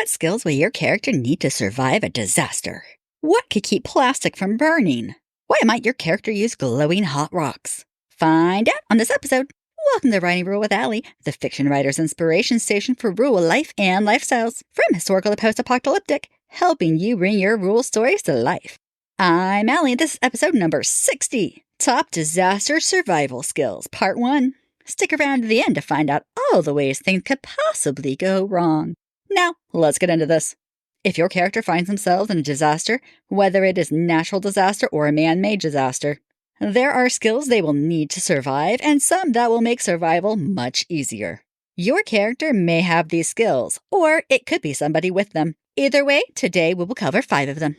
What skills will your character need to survive a disaster? What could keep plastic from burning? Why might your character use glowing hot rocks? Find out on this episode. Welcome to Writing Rule with Allie, the fiction writer's inspiration station for rule life and lifestyles. From historical to post-apocalyptic, helping you bring your rule stories to life. I'm Allie, and this is episode number 60. Top Disaster Survival Skills, Part 1. Stick around to the end to find out all the ways things could possibly go wrong. Now, let's get into this. If your character finds themselves in a disaster, whether it is a natural disaster or a man-made disaster, there are skills they will need to survive and some that will make survival much easier. Your character may have these skills, or it could be somebody with them. Either way, today we will cover 5 of them.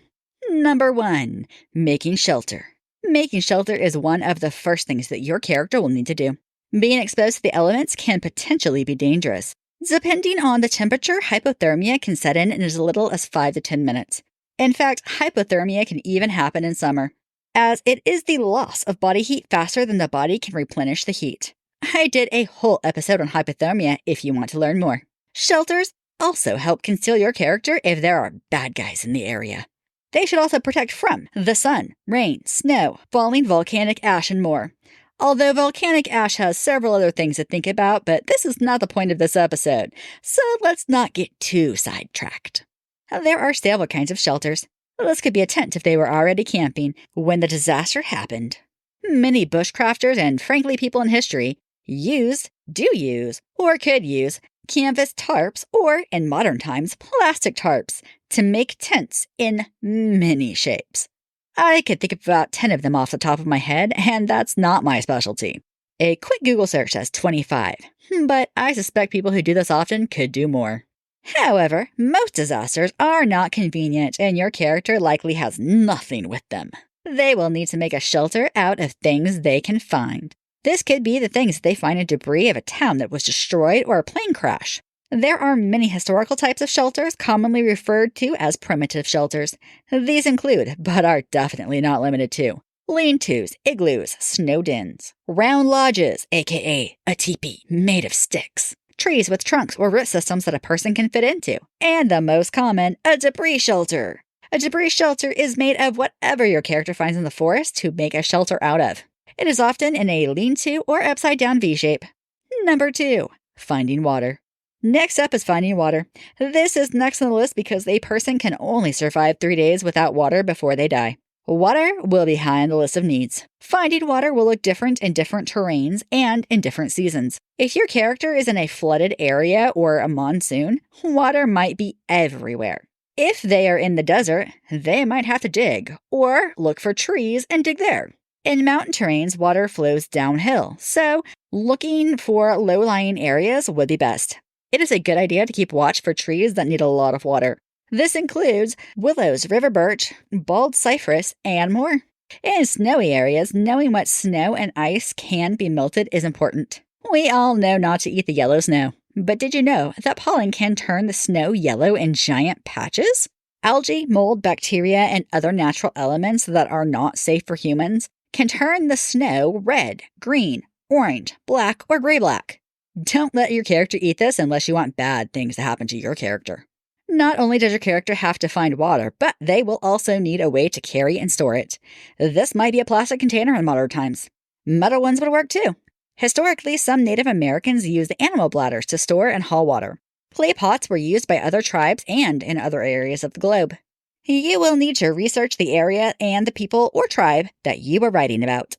Number 1, making shelter. Making shelter is one of the first things that your character will need to do. Being exposed to the elements can potentially be dangerous. Depending on the temperature, hypothermia can set in as little as 5 to 10 minutes. In fact, hypothermia can even happen in summer, as it is the loss of body heat faster than the body can replenish the heat. I did a whole episode on hypothermia if you want to learn more. Shelters also help conceal your character if there are bad guys in the area. They should also protect from the sun, rain, snow, falling volcanic ash, and more. Although volcanic ash has several other things to think about, but this is not the point of this episode, so let's not get too sidetracked. There are several kinds of shelters. This could be a tent if they were already camping when the disaster happened. Many bushcrafters and frankly people in history do use, or could use canvas tarps or, in modern times, plastic tarps to make tents in many shapes. I could think of about 10 of them off the top of my head, and that's not my specialty. A quick Google search says 25, but I suspect people who do this often could do more. However, most disasters are not convenient, and your character likely has nothing with them. They will need to make a shelter out of things they can find. This could be the things they find in debris of a town that was destroyed or a plane crash. There are many historical types of shelters, commonly referred to as primitive shelters. These include, but are definitely not limited to, lean-tos, igloos, snow dens, round lodges, aka a teepee made of sticks, trees with trunks or root systems that a person can fit into, and the most common, a debris shelter. A debris shelter is made of whatever your character finds in the forest to make a shelter out of. It is often in a lean-to or upside-down V-shape. Number 2, finding water. Next up is finding water. This is next on the list because a person can only survive 3 days without water before they die. Water will be high on the list of needs. Finding water will look different in different terrains and in different seasons. If your character is in a flooded area or a monsoon, water might be everywhere. If they are in the desert, they might have to dig or look for trees and dig there. In mountain terrains, water flows downhill, so looking for low-lying areas would be best. It is a good idea to keep watch for trees that need a lot of water. This includes willows, river birch, bald cypress, and more. In snowy areas, knowing what snow and ice can be melted is important. We all know not to eat the yellow snow, but did you know that pollen can turn the snow yellow in giant patches? Algae, mold, bacteria, and other natural elements that are not safe for humans can turn the snow red, green, orange, black, or gray-black. Don't let your character eat this unless you want bad things to happen to your character. Not only does your character have to find water, but they will also need a way to carry and store it. This might be a plastic container in modern times. Metal ones would work too. Historically, some Native Americans used animal bladders to store and haul water. Clay pots were used by other tribes and in other areas of the globe. You will need to research the area and the people or tribe that you are writing about.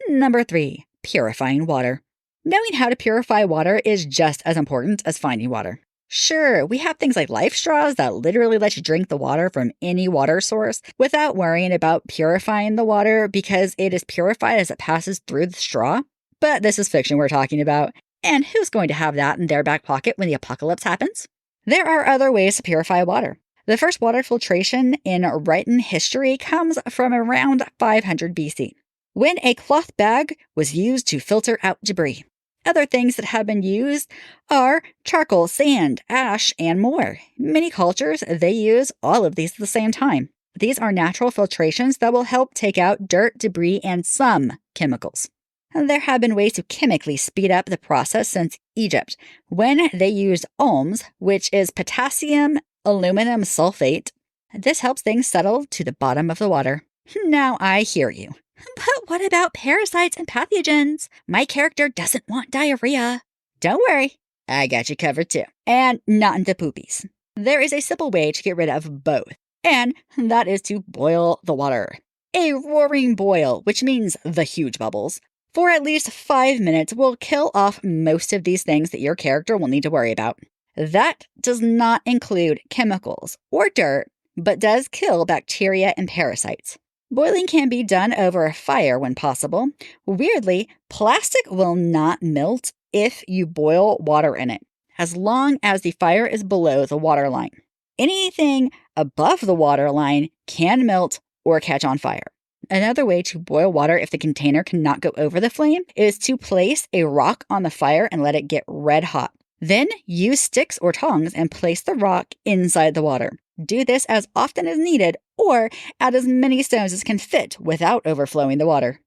Number 3, purifying water. Knowing how to purify water is just as important as finding water. Sure, we have things like life straws that literally let you drink the water from any water source without worrying about purifying the water because it is purified as it passes through the straw. But this is fiction we're talking about, and who's going to have that in their back pocket when the apocalypse happens? There are other ways to purify water. The first water filtration in written history comes from around 500 BC, when a cloth bag was used to filter out debris. Other things that have been used are charcoal, sand, ash, and more. Many cultures, they use all of these at the same time. These are natural filtrations that will help take out dirt, debris, and some chemicals. There have been ways to chemically speed up the process since Egypt, when they used alms, which is potassium aluminum sulfate. This helps things settle to the bottom of the water. Now I hear you. But what about parasites and pathogens? My character doesn't want diarrhea. Don't worry, I got you covered too. And not into poopies. There is a simple way to get rid of both, and that is to boil the water. A roaring boil, which means the huge bubbles, for at least 5 minutes will kill off most of these things that your character will need to worry about. That does not include chemicals or dirt, but does kill bacteria and parasites. Boiling can be done over a fire when possible. Weirdly, plastic will not melt if you boil water in it, as long as the fire is below the water line. Anything above the water line can melt or catch on fire. Another way to boil water if the container cannot go over the flame is to place a rock on the fire and let it get red hot. Then use sticks or tongs and place the rock inside the water. Do this as often as needed or add as many stones as can fit without overflowing the water.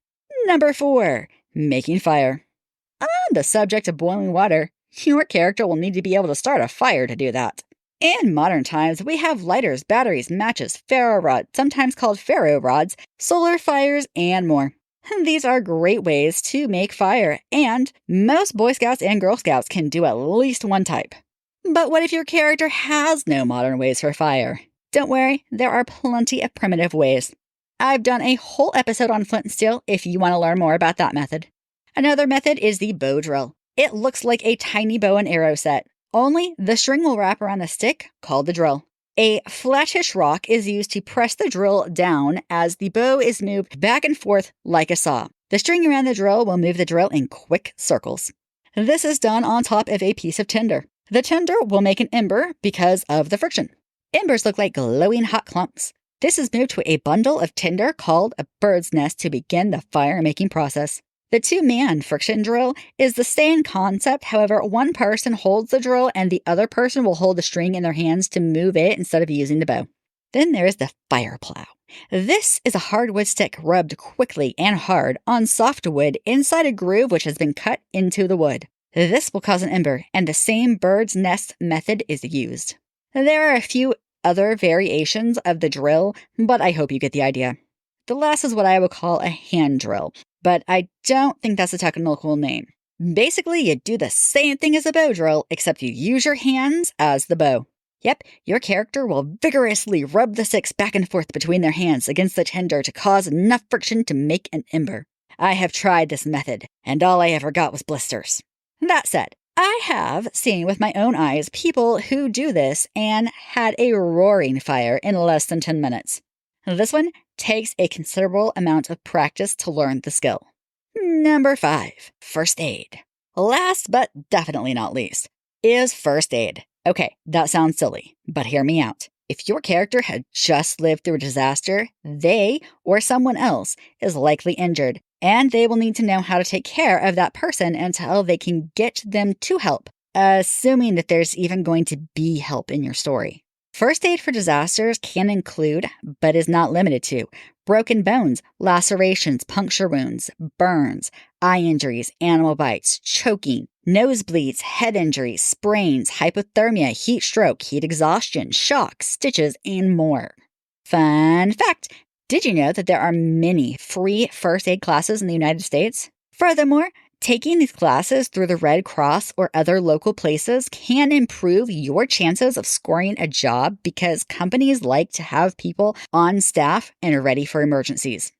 Number 4, making fire. On the subject of boiling water, your character will need to be able to start a fire to do that. In modern times, we have lighters, batteries, matches, ferro rods, sometimes called ferro rods, solar fires, and more. These are great ways to make fire, and most Boy Scouts and Girl Scouts can do at least one type. But what if your character has no modern ways for fire? Don't worry, there are plenty of primitive ways. I've done a whole episode on flint and steel if you want to learn more about that method. Another method is the bow drill. It looks like a tiny bow and arrow set, only the string will wrap around the stick, called the drill. A flattish rock is used to press the drill down as the bow is moved back and forth like a saw. The string around the drill will move the drill in quick circles. This is done on top of a piece of tinder. The tinder will make an ember because of the friction. Embers look like glowing hot clumps. This is moved to a bundle of tinder called a bird's nest to begin the fire-making process. The two-man friction drill is the same concept, however, one person holds the drill and the other person will hold the string in their hands to move it instead of using the bow. Then there is the fire plow. This is a hardwood stick rubbed quickly and hard on soft wood inside a groove which has been cut into the wood. This will cause an ember, and the same bird's nest method is used. There are a few other variations of the drill, but I hope you get the idea. The last is what I would call a hand drill, but I don't think that's a technical name. Basically, you do the same thing as a bow drill, except you use your hands as the bow. Yep, your character will vigorously rub the sticks back and forth between their hands against the tinder to cause enough friction to make an ember. I have tried this method, and all I ever got was blisters. That said, I have seen with my own eyes people who do this and had a roaring fire in less than 10 minutes. This one takes a considerable amount of practice to learn the skill. Number 5, first aid. Last but definitely not least is first aid. Okay, that sounds silly, but hear me out. If your character had just lived through a disaster, they or someone else is likely injured, and they will need to know how to take care of that person until they can get them to help, assuming that there's even going to be help in your story. First aid for disasters can include, but is not limited to, broken bones, lacerations, puncture wounds, burns, eye injuries, animal bites, choking, nosebleeds, head injuries, sprains, hypothermia, heat stroke, heat exhaustion, shock, stitches, and more. Fun fact! Did you know that there are many free first aid classes in the United States? Furthermore, taking these classes through the Red Cross or other local places can improve your chances of scoring a job because companies like to have people on staff and ready for emergencies.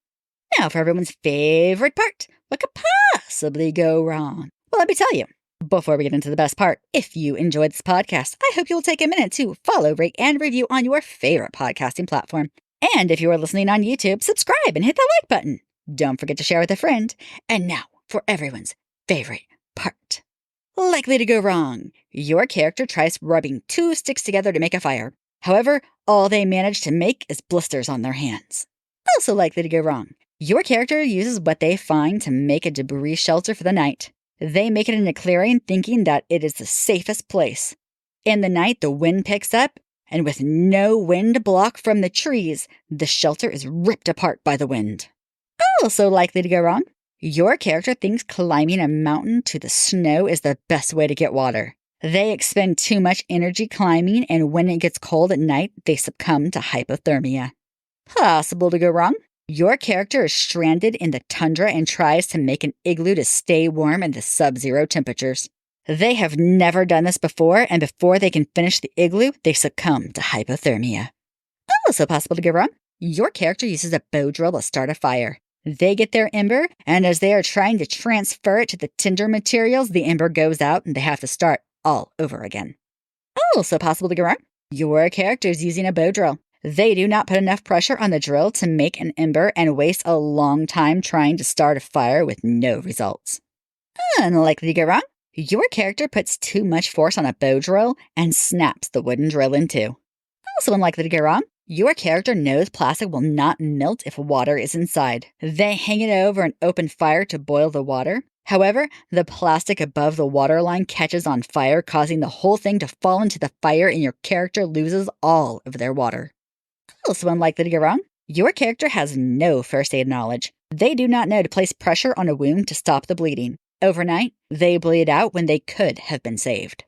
Now for everyone's favorite part, what could possibly go wrong? Well, let me tell you. Before we get into the best part, if you enjoyed this podcast, I hope you'll take a minute to follow, rate, and review on your favorite podcasting platform. And if you are listening on YouTube, subscribe and hit the like button. Don't forget to share with a friend. And now for everyone's favorite part. Likely to go wrong. Your character tries rubbing 2 sticks together to make a fire. However, all they manage to make is blisters on their hands. Also likely to go wrong. Your character uses what they find to make a debris shelter for the night. They make it in a clearing thinking that it is the safest place. In the night, the wind picks up, and with no wind block from the trees, the shelter is ripped apart by the wind. Also likely to go wrong. Your character thinks climbing a mountain to the snow is the best way to get water. They expend too much energy climbing, and when it gets cold at night, they succumb to hypothermia. Possible to go wrong. Your character is stranded in the tundra and tries to make an igloo to stay warm in the sub-zero temperatures. They have never done this before, and before they can finish the igloo, they succumb to hypothermia. Also possible to go wrong. Your character uses a bow drill to start a fire. They get their ember, and as they are trying to transfer it to the tinder materials, the ember goes out and they have to start all over again. Also possible to go wrong. Your character is using a bow drill. They do not put enough pressure on the drill to make an ember and waste a long time trying to start a fire with no results. Unlikely to go wrong. Your character puts too much force on a bow drill and snaps the wooden drill in two. Also unlikely to go wrong. Your character knows plastic will not melt if water is inside. They hang it over an open fire to boil the water. However, the plastic above the water line catches on fire, causing the whole thing to fall into the fire, and your character loses all of their water. Also unlikely to go wrong. Your character has no first aid knowledge. They do not know to place pressure on a wound to stop the bleeding. Overnight, they bleed out when they could have been saved.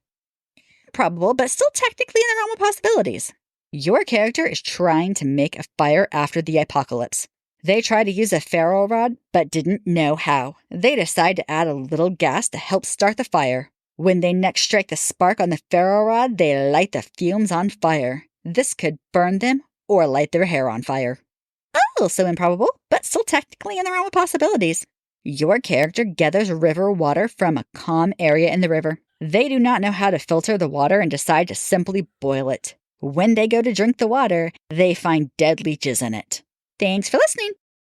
Probable, but still technically in the realm of possibilities. Your character is trying to make a fire after the apocalypse. They try to use a ferro rod, but didn't know how. They decide to add a little gas to help start the fire. When they next strike the spark on the ferro rod, they light the fumes on fire. This could burn them or light their hair on fire. Also improbable, but still technically in the realm of possibilities. Your character gathers river water from a calm area in the river. They do not know how to filter the water and decide to simply boil it. When they go to drink the water, they find dead leeches in it. Thanks for listening.